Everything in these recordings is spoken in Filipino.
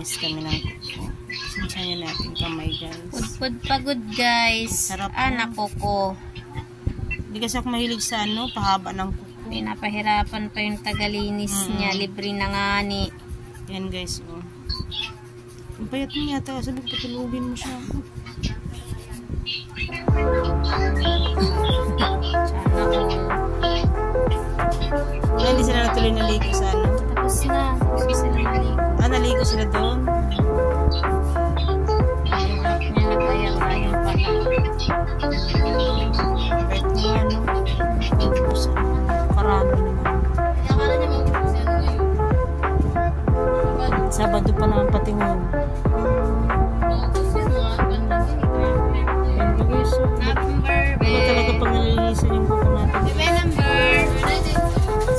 naglilinis kami ng kuko. Sinsayan natin kamay guys. Pagod guys. Sarap anak ko. Hindi kasi ako mahilig sa pahaba ng kuko. Pinapahirapan pa yung tagalinis niya. Libre na nga ni. Yan guys, oh. Ang payat mo yata. Sabi ko, patulugin mo siya. Wala, hindi sila natuloy naligo sa Tapos na. Hindi sila naligo. Naligo sila doon. Niya nag-ayang-ayang pala. Kahit nga, parami naman. Akala niya mag-ubusan ngayon. Sabado pa naman pati ngayon. Ano talaga pag nalilisan yung kuko natin? Number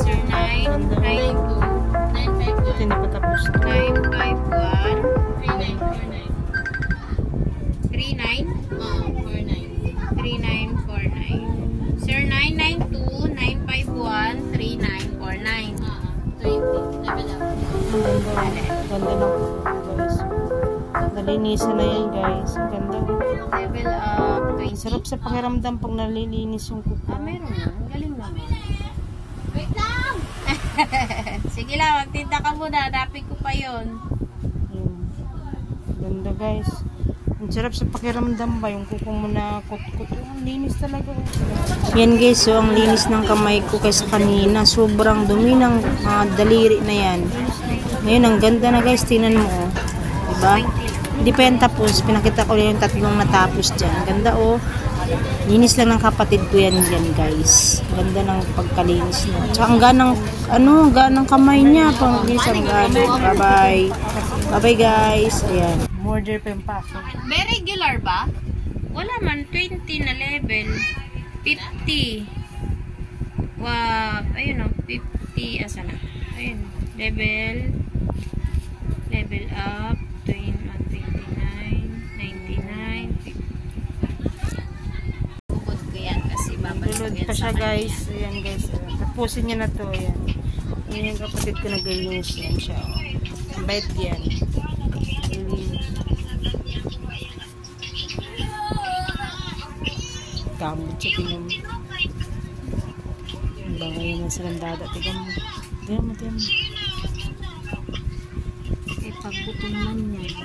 0992 Ito hindi pa tapos. 951 3949 Sir, 992-951-3949. 20. Ganda ng kuko guys. Nalinisan na yan guys. Ang ganda. Level up 20. Sarap sa pakiramdam pag nalilinis yung kuko. Meron na. Ang galing naman. Wait lang! Sige lang, magtinda ka muna. Hanapin ko pa yun. Ganda guys. Ang sarap sa pakiramdam ba yung kuko mo na kot-kot. Ang linis talaga. Yan guys, so ang linis ng kamay ko kaysa kanina. Sobrang dumi ng daliri na yan. Ngayon, ang ganda na guys. Tingnan mo. Oh. Diba? Hindi pa yan tapos. Pinakita ko lang yung tatlong natapos dyan. Ang ganda oh. Linis lang ng kapatid ko yan dyan guys. Ganda ng pagkalinis niya. Tsaka ang ganang kamay niya. Panglinis ang gano'n. Bye-bye. Bye-bye guys. Ayan. Order pa yung paso. Very regular ba? Wala man. 20 na level. 50. Wow. Ayun o. 50. Asa na? Ayun. Level up. 29, 99, 50. Bukod ko yan kasi babalik ko yan pa siya guys. Ayan guys. Tapusin niya na to. Ayan. Ayan yung kapatid ko naglilinis yan siya. Ang bait yan. Gamit siya pinong. Ba ngayon na silang dada. Tignan mo. Tignan mo. Pagbutom man niya.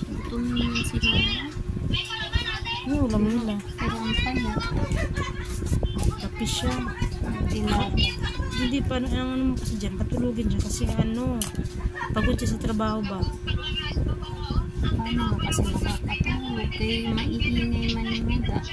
Butom naman sila. Ulam nila. Pero ang kanya. Tapos siya. Hindi pa ano mo kasi dyan. Patulugin dyan kasi pagod siya sa trabaho ba? Paano kasi makakatulog. Kaya maiingay man yung mga.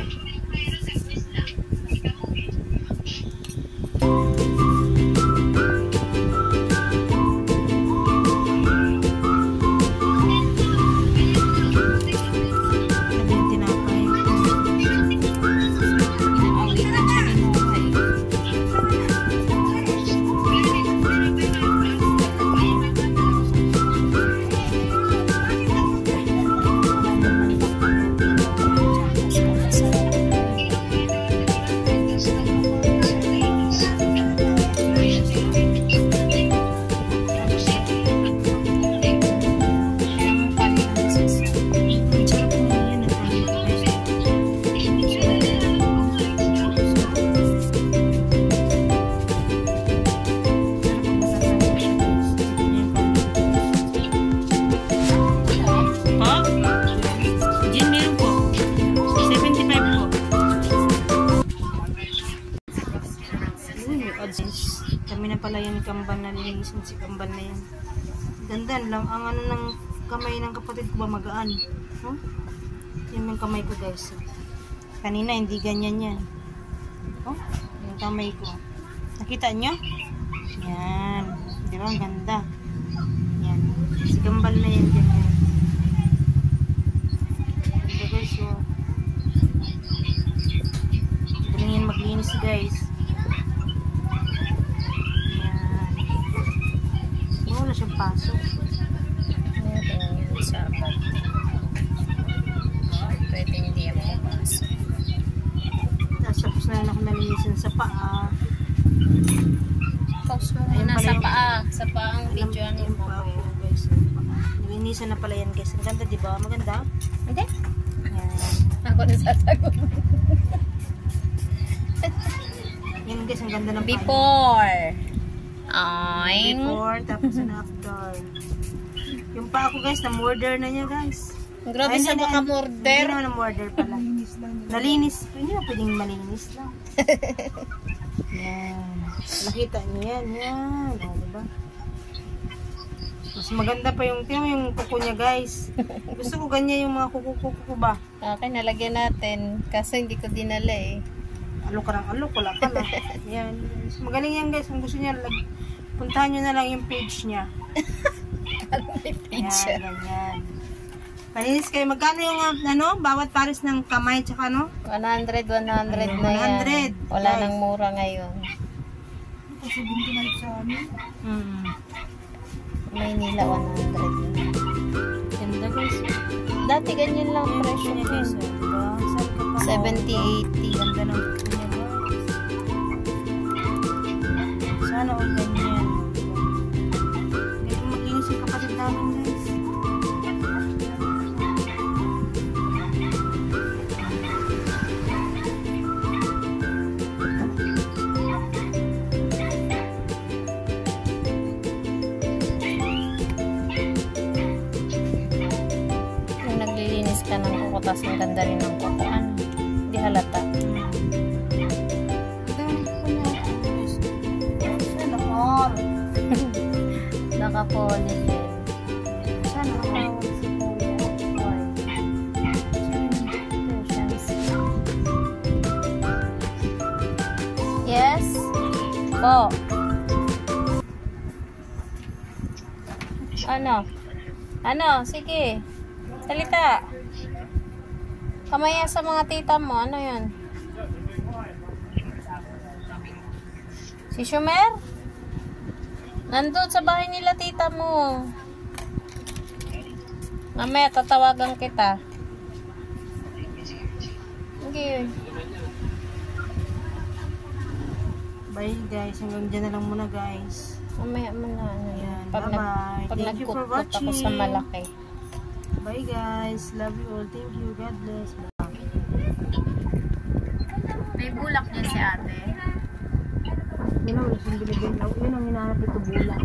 Kami na pala yan kamban na linisin si kamban na yan. Ganda lang ang ng kamay ng kapatid ko ba magaan. Huh? Yan yung kamay ko guys. Kanina hindi ganyan yan. Oh, yung kamay ko. Nakita nyo? Yan. Di ba? Ang ganda. Yan. Si kamban na yan. Ganyan. Ganda guys. So, galing yan maglinis guys. Wala siyang pasok. Meron sabat. Pwede hindi ako pumasok. Tapos na ako nalinisin sa paa. Pause mo muna sa paa. Sa paa ang video ano yung paa. Nalinisan na pala yan guys. Ang ganda, di ba? Maganda? Hindi? Yan. Ako na sasagot. Yan guys, ang ganda ng pain. Before. Ay. Before, tapos and after. Yung pa ako guys, na-murder na niya guys. Grabe Ay, sa hindi maka-murder. naman na-murder pala. Nalinis. Hindi na pwedeng malinis lang. Yan. Nakita niyo yan. Yan. O, diba? Mas maganda pa yung, tingnan mo yung kuko niya guys. Gusto ko ganyan yung mga kuko ba? Okay, nalagyan natin. Kaso hindi ko dinala eh. Alok ka ng alok, wala ka na. Yan. Magaling yan guys. Kung gusto niya, puntahan nyo na lang yung page niya. Yan, ganyan. Malinis kayo. Magkano yung ano, bawat pares ng kamay tsaka ano? 100 na yan. 100. Wala Guys. nang mura ngayon. Kasi binti na sa amin. Maynila 100. Ganda guys. Dati ganyan lang presyo Presyo niya guys. ko. Diba? Saan ka pa? 70, 80. Ganda ng kuko niya guys. Sana all ganyan. Hindi ko makinis yung kapatid namin guys. Kung naglilinis ka ng kuko, tapos ang ganda rin ng kuko, ano? Hindi halata. Sana all. Naka-poly din. Sana all. Si Kuya. Yes? Po. Ano? Ano? Sige. Salita. Kamaya sa mga tita mo. Ano yun? Si Shumer? Nandun sa bahay nila tita mo. Mamaya tatawagan kita. Okay. Bye guys. Hanggang dyan na lang muna guys. Mamaya mo na. Ano yan. Ayan, Pag, bye-bye. pag Thank you for nagkukot ako sa watching. malaki. Bye guys. Love you all. Thank you. God bless. Bye. May bulak niya si ate. Yun ang wala siyang binibin. Yun ang hinahanap ito bulak.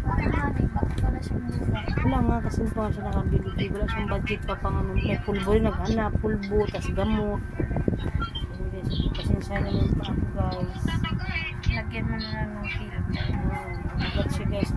Wala nga kasi pa siya nakabili. Wala siyang budget pa pang ano. May pulbo rin naghanap. Pulbo, tas gamot. Pasensya naman pa ako guys. Lagyan mo na lang ng filter. Magat siya guys.